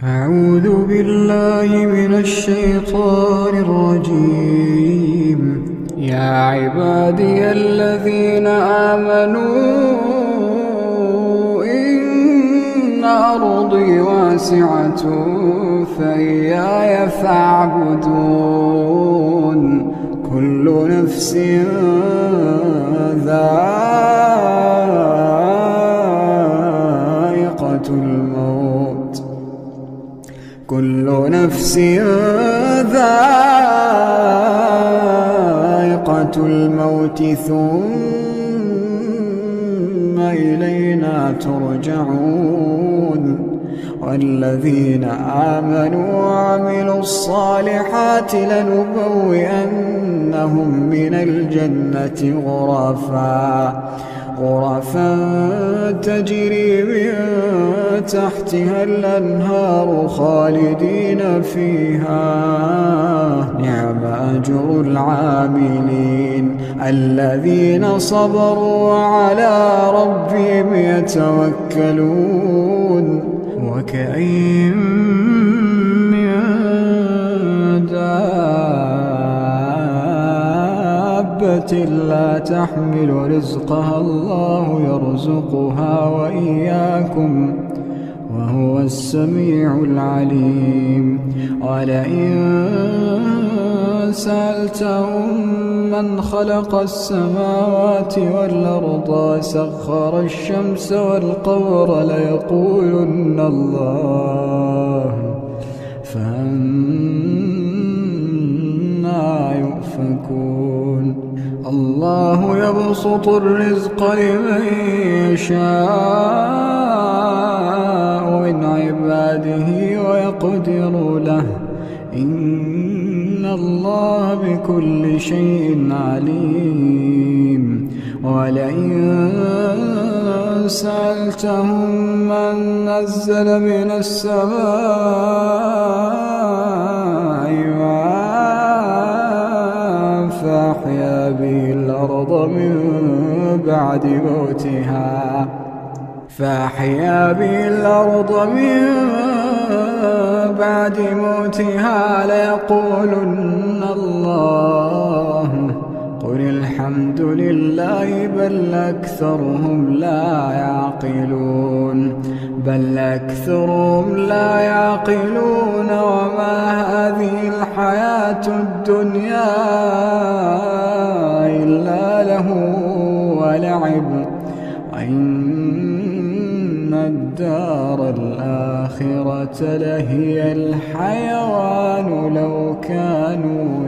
أعوذ بالله من الشيطان الرجيم. يا عبادي الذين آمنوا إن أرضي واسعة فإياي فاعبدون. كل نفس ذائقة الموت كل نفس ذائقة الموت ثم إلينا ترجعون. والذين آمنوا وعملوا الصالحات لنبوئنهم من الجنة غرفا تجري من تحتها الأنهار خالدين فيها. نعم أجر العاملين الذين صبروا وعلى ربهم يتوكلون. وكأين من دابة لا تحمل رزقها الله يرزقها وإياكم وهو السميع العليم. ولئن سألتهم من خلق السماوات والأرض وسخر الشمس والقمر ليقولن الله فأنى يؤفكون. الله يبسط الرزق لمن يشاء من عباده ويقدر له إن الله بكل شيء عليم. ولئن سألتهم من نزل من السماء ماء فأحيا به الأرض من بعد موتها ليقولن الله. قل الحمد لله بل أكثرهم لا يعقلون. وما هذه الحياة الدنيا إلا له ولعب وإن الدار الآخرة لهي الحيوان لو كانوا